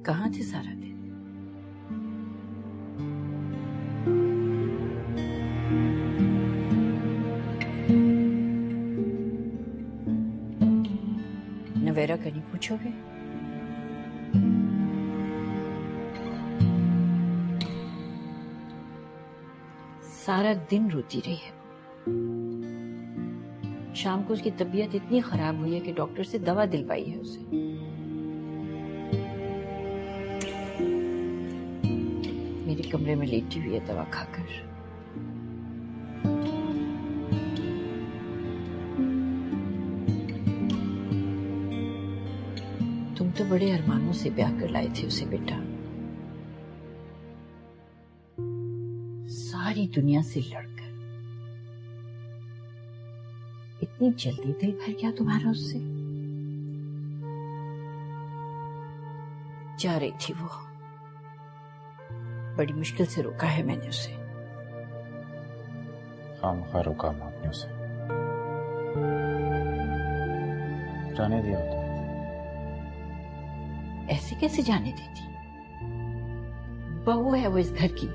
कहाँ थे सारा दिन? नवेरा का नहीं पूछोगे? सारा दिन रोती रही है। शाम को उसकी तबीयत इतनी खराब हुई है कि डॉक्टर से दवा दिलवाई है उसे। मेरे कमरे में लेटी हुई है दवा खाकर। तुम तो बड़े अरमानों से ब्याह कर लाए थे उसे बेटा। सारी दुनिया से लड़कर। इतनी जल्दी दिल भर गया तुम्हारा उससे? जा रही थी वो, बड़ी मुश्किल से रोका है मैंने उसे। खामखा रोका आपने उसे। जाने दिया तो। ऐसे कैसे जाने देती? बहू है वो इस घर की,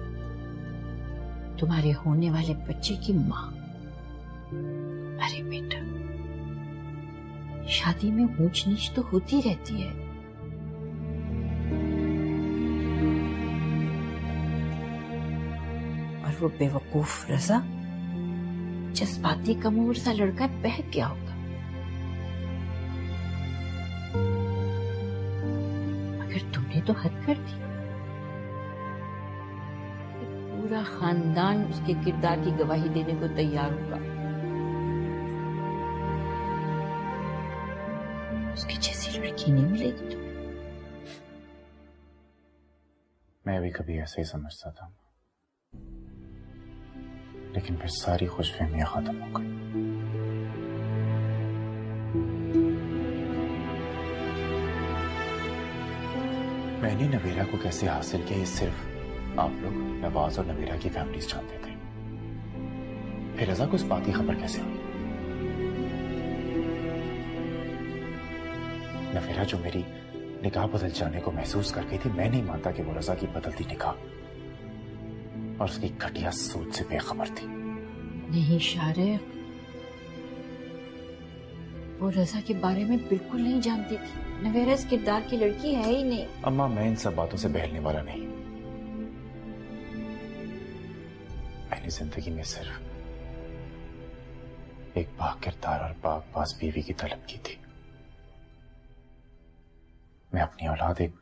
तुम्हारे होने वाले बच्चे की माँ। अरे बेटा, शादी में ऊंच नीच तो होती रहती है। और वो बेवकूफ रजा जज्बाती कम उम्र सा लड़का बहक गया होगा। मगर तुमने तो हद कर दी। पूरा खानदान उसके किरदार की गवाही देने को तैयार होगा। उसकी जैसी लड़की नहीं मिलेगी तुम्हें। मैं भी कभी ऐसे ही समझता था, लेकिन फिर सारी खुशफहमियां खत्म हो गई। मैंने नवेरा को कैसे हासिल किया ये सिर्फ आप लोग, नवाज और नवेरा की फैमिलीज जानते थे। फिर रजा को इस बात की खबर कैसे हुई? नवेरा जो मेरी निगाह बदल जाने को महसूस कर गई थी, मैं नहीं मानता कि वो रजा की बदलती निगाह और उसकी घटिया सोच से बेखबर थी। नहीं शारिक, वो रजा के बारे में बिल्कुल नहीं जानती थी। नवेरा इस किरदार की लड़की है ही नहीं। अम्मा, मैं इन सब बातों से बहलने वाला नहीं। मैंने जिंदगी में सिर्फ एक पाक किरदार और पाकबाज बीवी की तलब की थी। मैं अपनी औलाद एक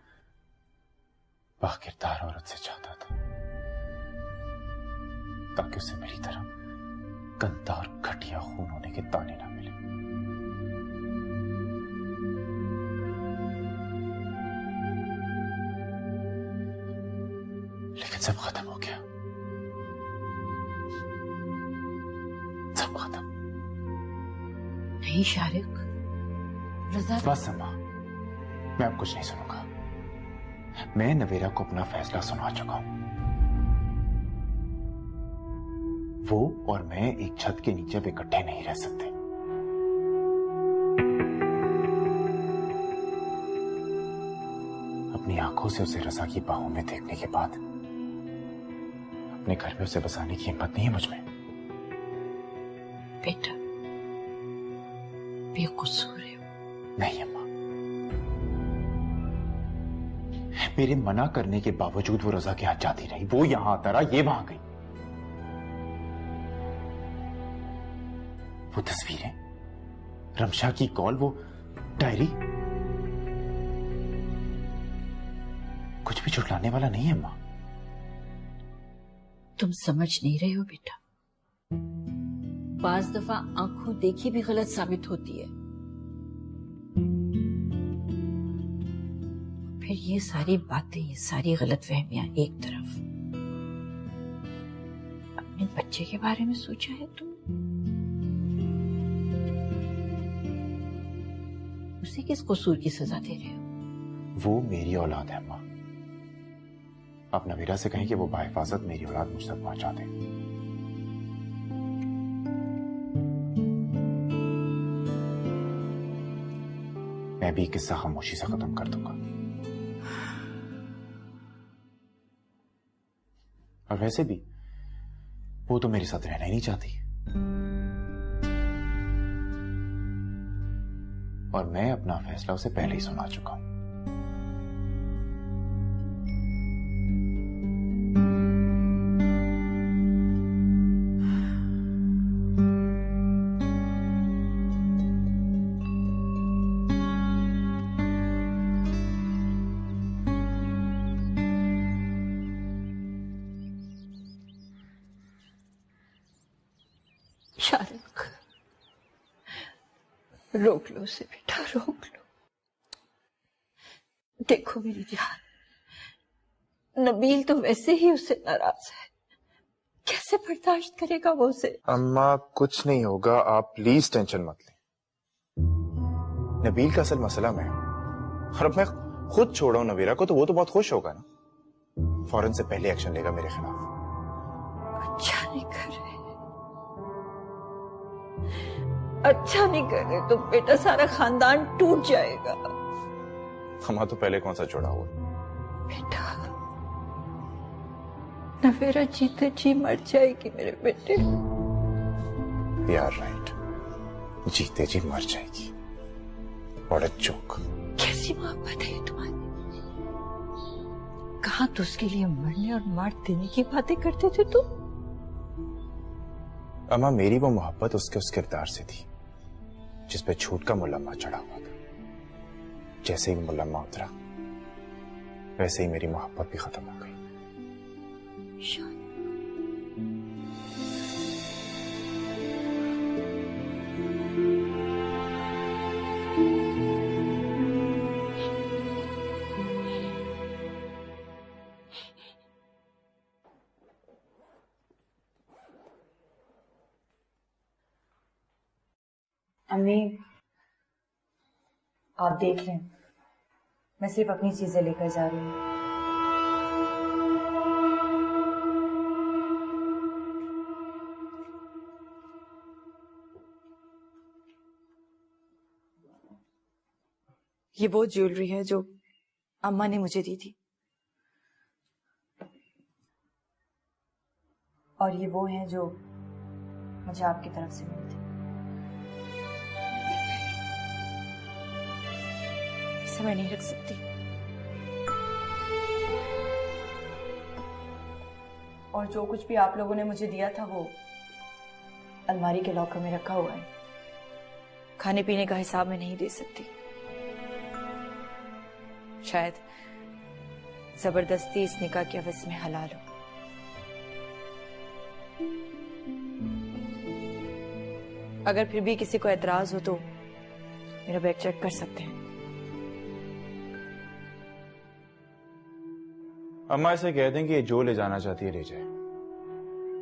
पाक किरदार औरत से चाहता था, ताकि उसे मेरी तरह गंदा और घटिया खून होने के ताने ना मिले। लेकिन सब खत्म हो गया, सब खत्म। नहीं शारिक, रजा बस अम्मा, मैं अब कुछ नहीं सुनूंगा। मैं नवेरा को अपना फैसला सुना चुका हूं। वो और मैं एक छत के नीचे अब इकट्ठे नहीं रह सकते। अपनी आंखों से उसे रजा की बाहों में देखने के बाद अपने घर में उसे बसाने की हिम्मत नहीं है मुझ में। बेटा, बेकसूर है। नहीं अम्मा, मेरे मना करने के बावजूद वो रजा के हाथ जाती रही। वो यहां आता रहा, ये वहां गई। वो तस्वीरें, रमशा की कॉल, वो डायरी, कुछ भी छुटलाने वाला नहीं है अम्मा। तुम समझ नहीं रहे हो बेटा। बाज दफा आंखों देखी भी गलत साबित होती है। फिर ये सारी बातें, ये सारी गलतफहमियां एक तरफ। अपने बच्चे के बारे में सोचा है तुम? उसे किस कसूर की सजा दे रहे हो? वो मेरी औलाद है अम्मा। आप नवीरा से कहें कि वो बाहिफाजत मेरी औलाद मुझ तक पहुंचा दे। मैं भी किस्सा खामोशी से खत्म कर दूंगा। और वैसे भी वो तो मेरे साथ रहना ही नहीं चाहती और मैं अपना फैसला उसे पहले ही सुना चुका हूं। शाहरुख, रोक लो उसे बेटा, रोक लो। देखो मेरी जान, नबील तो वैसे ही उससे नाराज है, कैसे बर्दाश्त करेगा वो उसे? अम्मा कुछ नहीं होगा, आप प्लीज टेंशन मत लें। नबील का असल मसला मैं हूं और अब मैं खुद छोड़ा हूं नवीरा को तो वो तो बहुत खुश होगा ना, फौरन से पहले एक्शन लेगा मेरे खिलाफ। अच्छा नहीं कर रहे, अच्छा नहीं कर रहे तो बेटा सारा खानदान टूट जाएगा। अम्मा तो पहले कौन सा छोड़ा हुआ? बेटा नवेरा जीते जी मर जाएगी मेरे बेटे। यार राइट, जीते जी मर जाएगी। बड़ा जोक। कैसी मोहब्बत है तुम्हारी? कहाँ तो उसके लिए मरने और मार देने की बातें करते थे तुम? अम्मा मेरी वो मोहब्बत उसके उस किरदार से थी जिस पे झूठ का मुलम्मा चढ़ा हुआ था। जैसे ही मुलम्मा उतरा वैसे ही मेरी मोहब्बत भी खत्म हो गई। अम्मी आप देख लें, मैं सिर्फ अपनी चीजें लेकर जा रही हूँ। ये वो ज्वेलरी है जो अम्मा ने मुझे दी थी और ये वो है जो मुझे आपकी तरफ से मिली थी। इसे मैं नहीं रख सकती और जो कुछ भी आप लोगों ने मुझे दिया था वो अलमारी के लॉकर में रखा हुआ है। खाने पीने का हिसाब मैं नहीं दे सकती। शायद जबरदस्ती इस निकाह की अवज में हलाल हो। अगर फिर भी किसी को एतराज हो तो मेरा बैग चेक कर सकते हैं। अम्मा इसे कह दें कि ये जो ले जाना चाहती है ले जाए।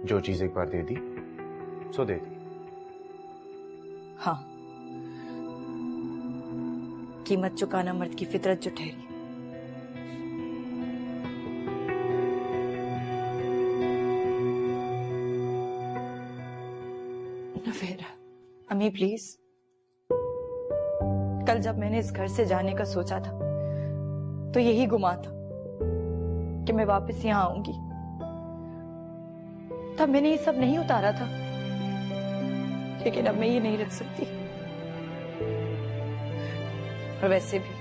जो चीज एक बार दे दी सो दे दी। हाँ, कीमत चुकाना मर्द की फितरत जो ठहरी। नवेरा, अम्मी प्लीज, कल जब मैंने इस घर से जाने का सोचा था तो यही गुमान था कि मैं वापस यहां आऊंगी। तब मैंने ये सब नहीं उतारा था, लेकिन अब मैं ये नहीं रख सकती। और वैसे भी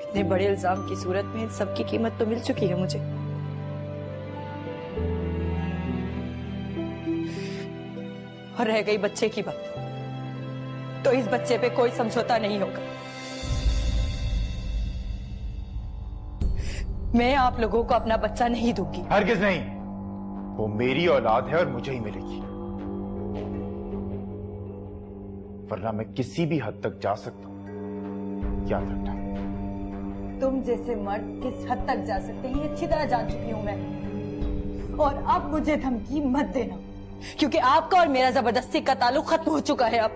इतने बड़े इल्जाम की सूरत में इन सब की कीमत तो मिल चुकी है मुझे। और रह गई बच्चे की बात, तो इस बच्चे पे कोई समझौता नहीं होगा। मैं आप लोगों को अपना बच्चा नहीं दूंगी। हरगिज नहीं, वो मेरी औलाद है और मुझे ही मिलेगी, वरना मैं किसी भी हद तक जा सकता हूं। याद रखना। तुम जैसे मर्द किस हद तक जा सकते हैं ये अच्छी तरह जान चुकी हूं मैं। और अब मुझे धमकी मत देना, क्योंकि आपका और मेरा जबरदस्ती का ताल्लुक खत्म हो चुका है। अब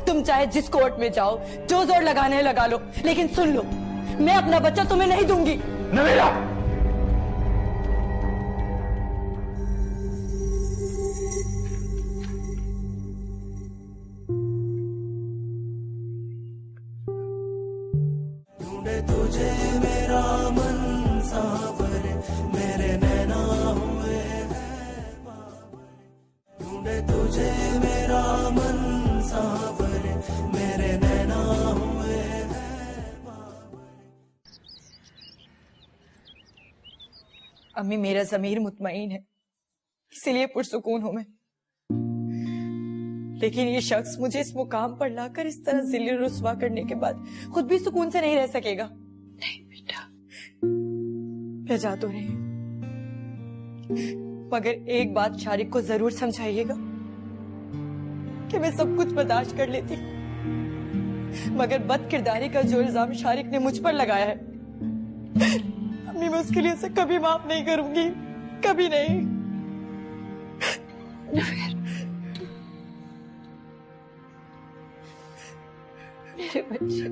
तुम चाहे जिस कोर्ट में जाओ, जो जोर लगाने लगा लो, लेकिन सुन लो, मैं अपना बच्चा तुम्हें नहीं दूंगी। नवेरा! तुझे मेरा मन सावर अम्मी, मेरा ज़मीर मुतमईन है, इसीलिए पुरसुकून हूं मैं। लेकिन ये शख्स मुझे इस मुकाम पर लाकर इस तरह ज़िल्ल रुस्वा करने के बाद खुद भी सुकून से नहीं रह सकेगा। नहीं बेटा, मैं जा तो रही हूं, मगर एक बात शारिक को जरूर समझाइएगा कि मैं सब कुछ बर्दाश्त कर लेती, मगर बदकिरदारी का जो इल्जाम शारिक ने मुझ पर लगाया है, अम्मी, मैं उसके लिए उसे कभी माफ नहीं करूंगी, कभी नहीं। मेरे बच्चे,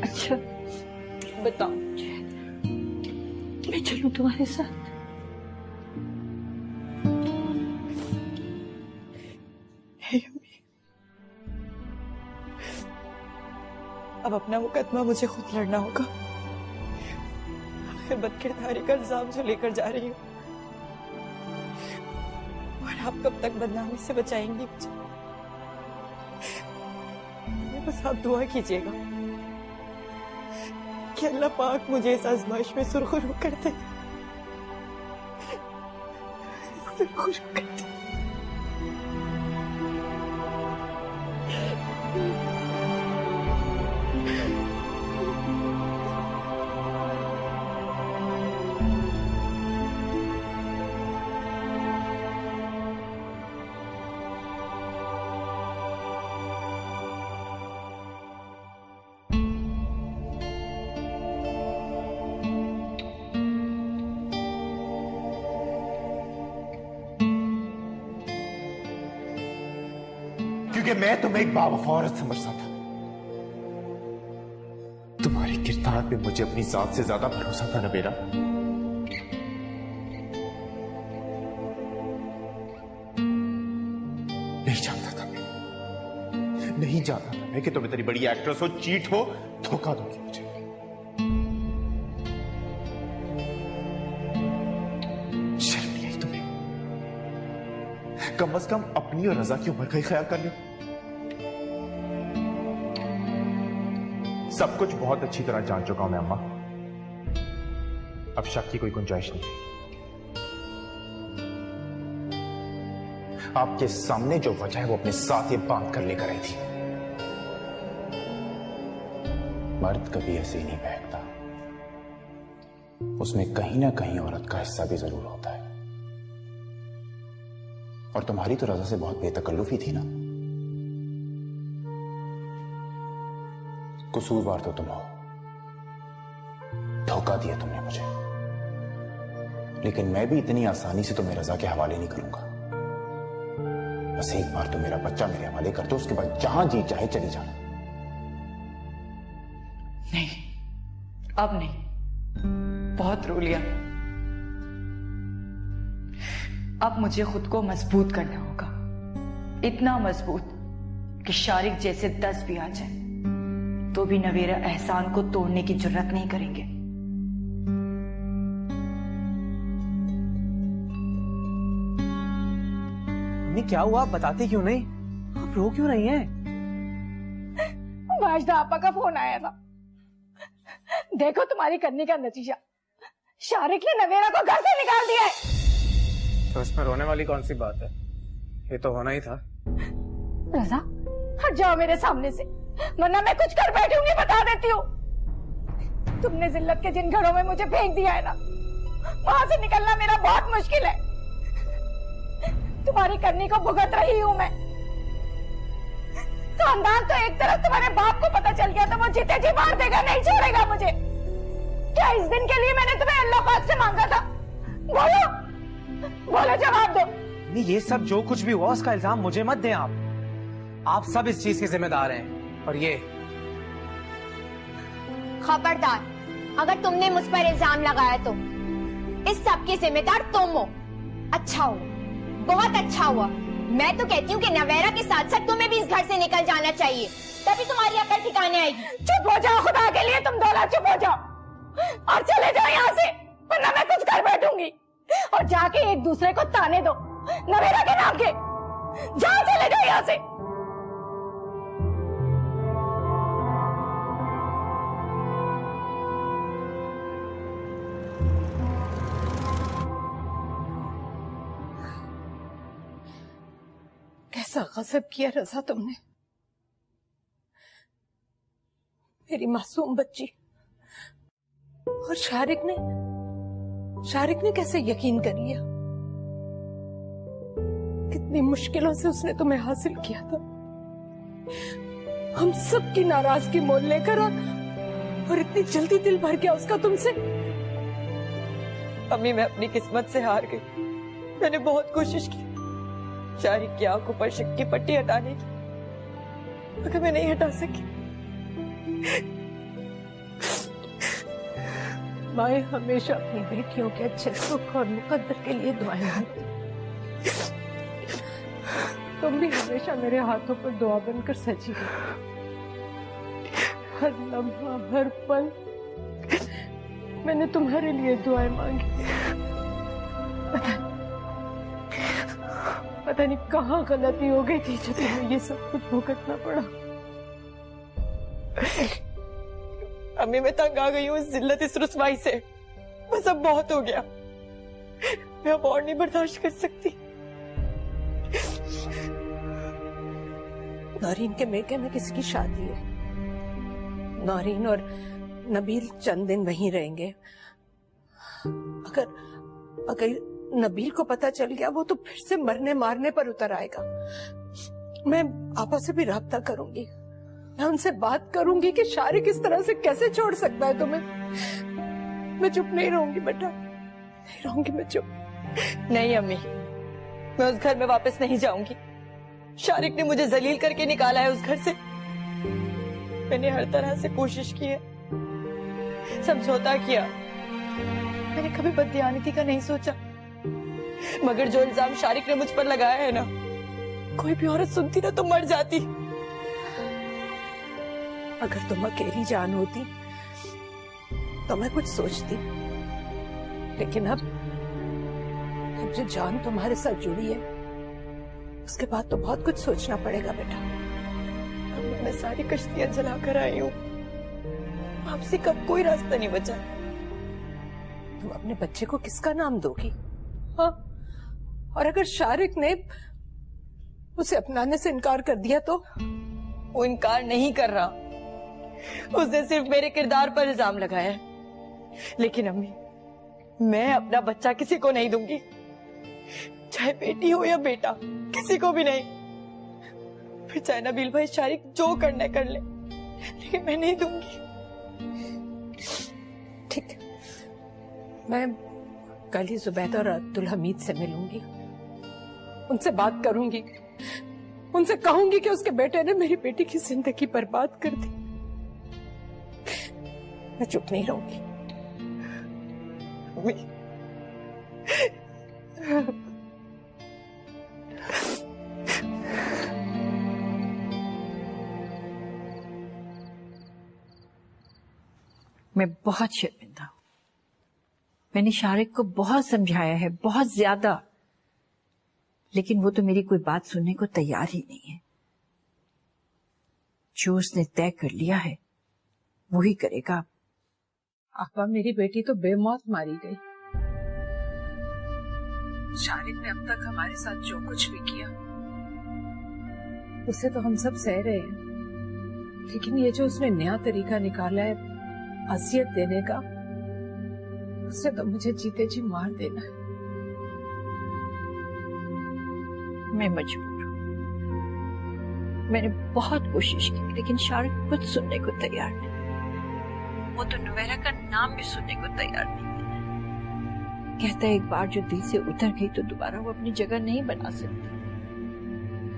अच्छा बताओ, मैं चलूं तुम्हारे साथ? नहीं अम्मी, अब अपना मुकदमा मुझे खुद लड़ना होगा। आखिर बदकिरदारी का इल्जाम जो लेकर जा रही हूँ, और आप कब तक बदनामी से बचाएंगी मुझे? बस आप दुआ कीजिएगा कि अल्लाह पाक मुझे इस आजमाइश में सुरखरू कर दे, सुरखरू कर दे। क्योंकि मैं तुम्हें एक बावफा औरत समझता था। तुम्हारे किरदार पे मुझे अपनी जात से ज्यादा भरोसा था नबीरा। नहीं जानता था मैं कि तुम इतनी बड़ी एक्ट्रेस हो, चीट हो, धोखा दोगी मुझे। शर्म नहीं आई तुम्हें? कम से कम अपनी और रजा की उम्र का ही ख्याल कर लो। सब कुछ बहुत अच्छी तरह जान चुका हूं मैं अम्मा, अब शक की कोई गुंजाइश नहीं। आपके सामने जो वजह है वो अपने साथ ये बांध कर लेकर आई थी। मर्द कभी ऐसे ही नहीं बहकता, उसमें कहीं ना कहीं औरत का हिस्सा भी जरूर होता है। और तुम्हारी तो रजा से बहुत बेतकल्लुफी थी ना। कसूरवार तो तुम हो, धोखा दिया तुमने मुझे, लेकिन मैं भी इतनी आसानी से तुम्हें रजा के हवाले नहीं करूंगा। बस एक बार तो मेरा बच्चा मेरे हवाले कर दो, उसके बाद जहां जी चाहे चली जाना। नहीं, अब नहीं, बहुत रो लिया। अब मुझे खुद को मजबूत करना होगा, इतना मजबूत कि शारिक जैसे 10 भी आ जाए तो भी नवेरा एहसान को तोड़ने की जुर्रत नहीं करेंगे। अम्मी क्या हुआ, आप बताते क्यों नहीं? आप रो क्यों रही हैं? माजदा आपा का फोन आया था, देखो तुम्हारी करने का नतीजा, शारिक ने नवेरा को घर से निकाल दिया है। तो इसमें रोने वाली कौन सी बात है? ये तो होना ही था। रजा, हट जाओ मेरे सामने से, वरना मैं कुछ कर बैठूंगी, बता देती हूँ। तुमने जिल्लत के जिन घरों में मुझे फेंक दिया है ना, वहां से निकलना मेरा बहुत मुश्किल है। तुम्हारी करनी को भुगत रही हूँ मैं। खानदान तो एक तरफ तुम्हारे बाप को पता चल गया तो वो जीते जी मार देगा, नहीं छोड़ेगा मुझे। क्या इस दिन के लिए मैंने तुम्हें अल्लाह पाक से मांगा था? बोलो, बोलो, जवाब दो। नहीं, ये सब जो कुछ भी हुआ उसका इल्जाम मुझे मत दें आप सब इस चीज के जिम्मेदार हैं। और ये खबरदार, अगर तुमने मुझ पर इल्जाम लगाया तो इस सब के जिम्मेदार तुम हो। अच्छा हुआ, बहुत अच्छा हुआ। मैं तो कहती हूँ कि नवेरा के साथ साथ तुम्हें भी इस घर से निकल जाना चाहिए, तभी तुम्हारी अकल ठिकाने आएगी। चुप हो जाओ, खुदा के लिए तुम दोनों चुप हो जाओ और चले जाओ यहाँ से, वरना मैं कुछ कर बैठूंगी। और जाके एक दूसरे को ताने दो नवेरा के नाम के। जाओ, चले जाओ यहाँ से। कैसा गजब किया रजा तुमने। मेरी मासूम बच्ची। और शारिक ने कैसे यकीन कर लिया? कितनी मुश्किलों से उसने तुम्हें हासिल किया था। हम सबकी नाराजगी मोल लेकर और इतनी जल्दी दिल भर गया उसका तुमसे। अम्मी, मैं अपनी किस्मत से हार गई। मैंने बहुत कोशिश की शारिक की आंखों पर शक की पट्टी हटाने की, मगर मैं नहीं हटा सकी। माए हमेशा अपनी बेटियों के अच्छे सुख और मुकद्दर के लिए दुआएं करती। तुम भी हमेशा मेरे हाथों पर दुआ बनकर सजी हो। हर लम्हा, हर पल मैंने तुम्हारे लिए दुआएं मांगी। पता नहीं कहाँ गलती हो गई थी जो तुम्हें ये सब कुछ भुगतना पड़ा। अम्मी, मैं तंग आ गई हूँ इस जिल्लत, इस रुसवाई से। बस अब बहुत हो गया। मैं अब और नहीं बर्दाश्त कर सकती। नौरीन के मेके में किसकी शादी है? नौरीन और नबील चंद दिन वहीं रहेंगे। अगर नबील को पता चल गया, वो तो फिर से मरने मारने पर उतर आएगा। मैं आपा से भी राब्ता करूंगी। मैं उनसे बात करूंगी कि शारिक इस तरह से कैसे छोड़ सकता है तुम्हें। मैं चुप नहीं रहूंगी बेटा, नहीं रहूंगी मैं चुप। नहीं अम्मी, मैं उस घर में वापस नहीं जाऊंगी। शारिक ने मुझे जलील करके निकाला है उस घर से। मैंने हर तरह से कोशिश की है, समझौता किया। मैंने कभी बददियानती का नहीं सोचा, मगर जो इल्जाम शारिक ने मुझ पर लगाया है ना, कोई भी औरत सुनती ना तो मर जाती। अगर तुम अकेली जान होती तो मैं कुछ सोचती, लेकिन अब जो जान तुम्हारे साथ जुड़ी है, उसके बाद तो बहुत कुछ सोचना पड़ेगा बेटा। मैं सारी कश्तियां जला कर आई हूँ, आपसे कब कोई रास्ता नहीं बचा। तुम अपने बच्चे को किसका नाम दोगी? हाँ, और अगर शारिक ने उसे अपनाने से इनकार कर दिया तो? वो इनकार नहीं कर रहा, उसने सिर्फ मेरे किरदार पर इल्जाम लगाया है। लेकिन अम्मी, मैं अपना बच्चा किसी को नहीं दूंगी, चाहे बेटी हो या बेटा, किसी को भी नहीं। फिर चाहे नबील भाई शारिक जो करना कर ले, लेकिन मैं नहीं दूंगी। ठीक, मैं कल ही जुबैदा और अब्दुल हमीद से मिलूंगी, उनसे बात करूंगी, उनसे कहूंगी कि उसके बेटे ने मेरी बेटी की जिंदगी बर्बाद कर दी। मैं चुप नहीं रहूंगी। मैं बहुत शर्मिंदा हूं। मैंने शारिक को बहुत समझाया है, बहुत ज्यादा, लेकिन वो तो मेरी कोई बात सुनने को तैयार ही नहीं है। जो उसने तय कर लिया है वो ही करेगा। आपा, मेरी बेटी तो बेमौत मारी गई। शारिक ने अब तक हमारे साथ जो कुछ भी किया उसे तो हम सब सह रहे हैं, लेकिन ये जो उसने नया तरीका निकाला है अजियत देने का, उससे तो मुझे जीते जी मार देना है। मैं मजबूर हूं। मैंने बहुत कोशिश की, लेकिन शारिक कुछ सुनने को तैयार नहीं। वो तो नवेरा का नाम भी सुनने को तैयार नहीं। कहता है एक बार जो दिल से उतर गई तो दोबारा वो अपनी जगह नहीं बना सकती।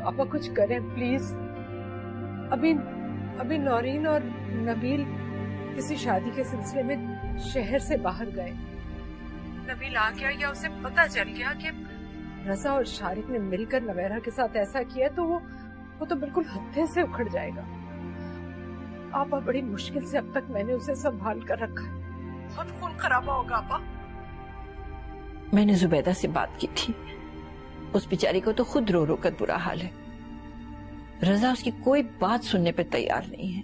आपा कुछ करें प्लीज। अभी नौरीन और नबील किसी शादी के सिलसिले में शहर से बाहर गए। नबील आ गया या उसे पता चल गया कि रजा और शारिक ने मिलकर नवेरा के साथ ऐसा किया, तो वो तो बिल्कुल हत्थे से उखड़ जाएगा। आपा, बड़ी मुश्किल से अब तक मैंने उसे संभाल कर रखा है। बहुत खून खराबा होगा आपा। मैंने जुबैदा से बात की थी, उस बेचारी को तो खुद रो रो कर बुरा हाल है। रजा उसकी कोई बात सुनने पर तैयार नहीं है।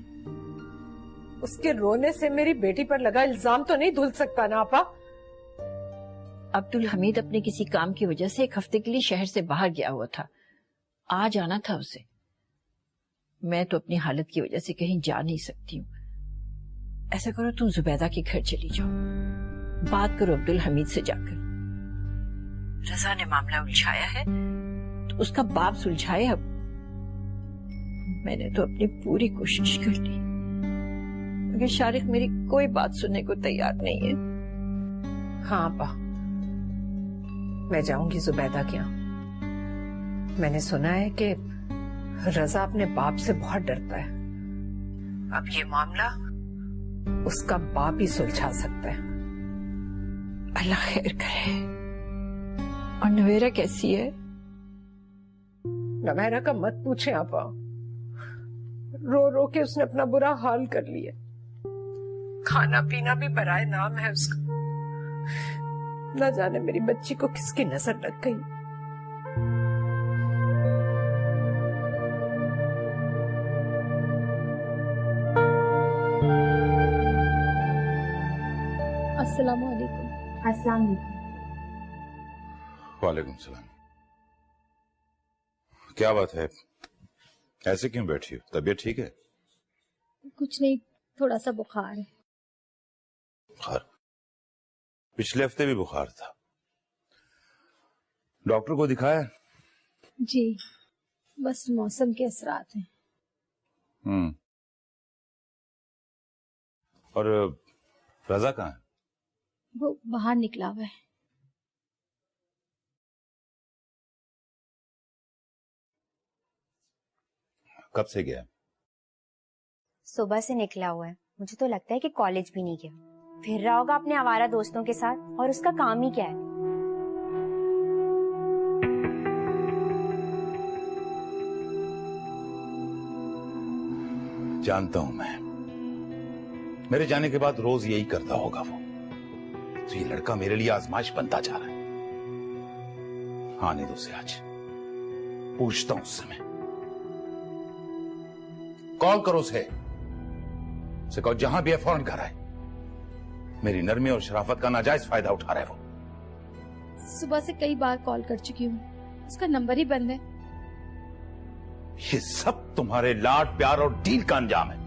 उसके रोने से मेरी बेटी पर लगा इल्जाम तो नहीं धुल सकता ना आपा? अब्दुल हमीद अपने किसी काम की वजह से एक हफ्ते के लिए शहर से बाहर गया हुआ था। आ जाना था उसे। मैं तो अपनी हालत की वजह से कहीं जा नहीं सकती हूँ। ऐसा करो, तुम जुबैदा के घर चली जाओ, बात करो अब्दुल हमीद से जाकर। रजा ने मामला उलझाया है तो उसका बाप सुलझाए। अब मैंने तो अपनी पूरी कोशिश कर ली, मगर शारिक मेरी कोई बात सुनने को तैयार नहीं है। हाँ अब्बा, मैं जाऊंगी जुबैदा के यहाँ। मैंने सुना है कि रजा अपने बाप से बहुत डरता है। अब ये मामला उसका बाप ही सुलझा सकता है। अल्लाह खैर करे। और नवेरा कैसी है? नवेरा का मत पूछे आपा, रो रो के उसने अपना बुरा हाल कर लिया। खाना पीना भी बराए नाम है उसका। न जाने मेरी बच्ची को किसकी नजर लग गई। अस्सलाम वालेकुम। अस्सलाम वालेकुम। वालेकुम सलाम। क्या बात है, ऐसे क्यों बैठी हो? तबीयत ठीक है? कुछ नहीं, थोड़ा सा बुखार है। बुखार? पिछले हफ्ते भी बुखार था। डॉक्टर को दिखाया? जी, बस मौसम के असरात हैं। और रजा कहाँ है? वो बाहर निकला हुआ है। कब से गया? सुबह से निकला हुआ है। मुझे तो लगता है कि कॉलेज भी नहीं गया। फिर रहा होगा अपने आवारा दोस्तों के साथ, और उसका काम ही क्या है। जानता हूं मैं, मेरे जाने के बाद रोज यही करता होगा वो। तो ये लड़का मेरे लिए आजमाइश बनता जा रहा है। आने दो उसे, आज पूछता हूं उससे मैं। कॉल करो उसे कहो जहां भी है फौरन घर आए। मेरी नरमी और शराफत का नाजायज फायदा उठा रहा है वो। सुबह से कई बार कॉल कर चुकी हूँ, उसका नंबर ही बंद है। ये सब तुम्हारे लाड प्यार और डील का अंजाम है।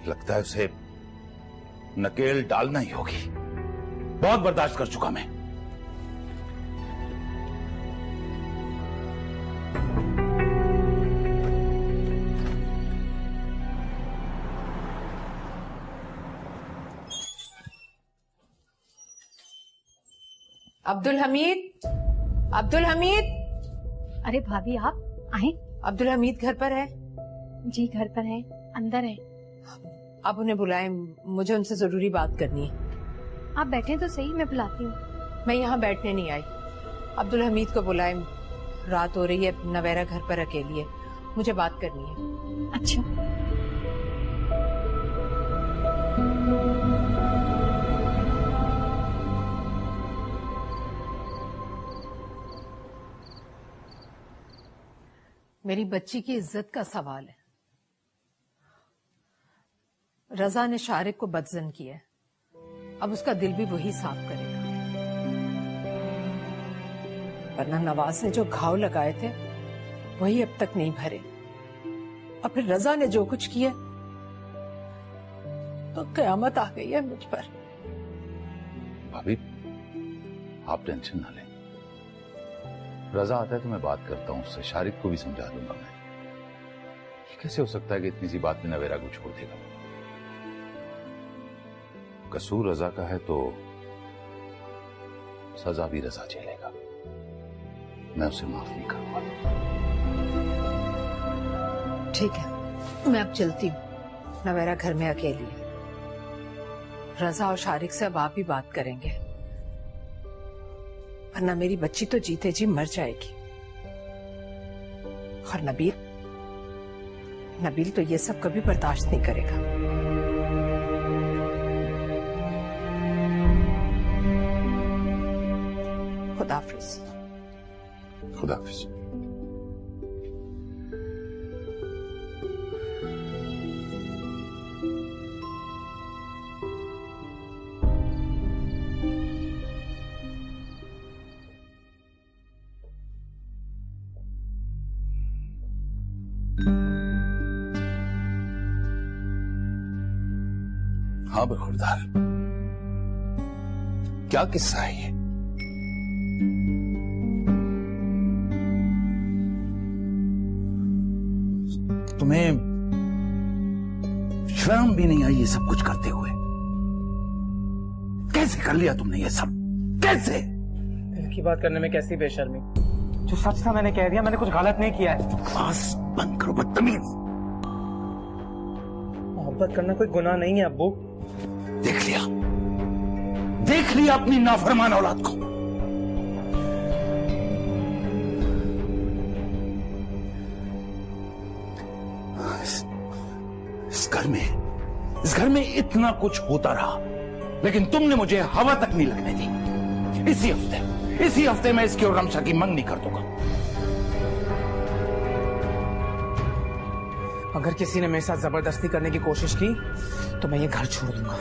लगता है उसे नकेल डालना ही होगी। बहुत बर्दाश्त कर चुका मैं। अब्दुल हमीद, अब्दुल हमीद। अरे भाभी, आप आए? अब्दुल हमीद घर पर है? जी घर पर है, अंदर है। आप उन्हें बुलाएं, मुझे उनसे जरूरी बात करनी है। आप बैठे तो सही, मैं बुलाती हूँ। मैं यहाँ बैठने नहीं आई। अब्दुल हमीद को बुलाएं, रात हो रही है, नवेरा घर पर अकेली है, मुझे बात करनी है। अच्छा। मेरी बच्ची की इज्जत का सवाल है। रजा ने शारिक को बदजन किया है, अब उसका दिल भी वही साफ करेगा। वरना नवाज ने जो घाव लगाए थे वही अब तक नहीं भरे, और फिर रजा ने जो कुछ किया तो कयामत आ गई है मुझ पर। भाभी, आप टेंशन ना लें। रजा आता है तो मैं बात करता हूं उससे, शारिक को भी समझा दूंगा मैं। ये कैसे हो सकता है कि इतनी सी बात में नवेरा को छोड़ देगा? कसूर रजा का है तो सजा भी रजा झेलेगा। मैं उसे माफ नहीं करूंगा। ठीक है, मैं अब चलती हूँ। नवेरा घर में अकेली है। रजा और शारिक से अब आप ही बात करेंगे, वरना मेरी बच्ची तो जीते जी मर जाएगी। और नबील तो ये सब कभी बर्दाश्त नहीं करेगा। खुदाफिज। खुदाफिज। हाँ बरखुरदार, क्या किस्सा है ये? तुम्हें शर्म भी नहीं आई ये सब कुछ करते हुए? कैसे कर लिया तुमने ये सब? कैसे? दिल की बात करने में कैसी बेशर्मी? जो सच था मैंने कह दिया, मैंने कुछ गलत नहीं किया है। बस बंद करो बदतमीज। मोहब्बत करना कोई गुनाह नहीं है अब्बू। देख लिया अपनी नाफरमान औलाद को। इस घर में इतना कुछ होता रहा, लेकिन तुमने मुझे हवा तक नहीं लगने दी। इसी हफ्ते मैं इसकी और रमशा की मंगनी कर दूंगा। अगर किसी ने मेरे साथ जबरदस्ती करने की कोशिश की तो मैं ये घर छोड़ दूंगा।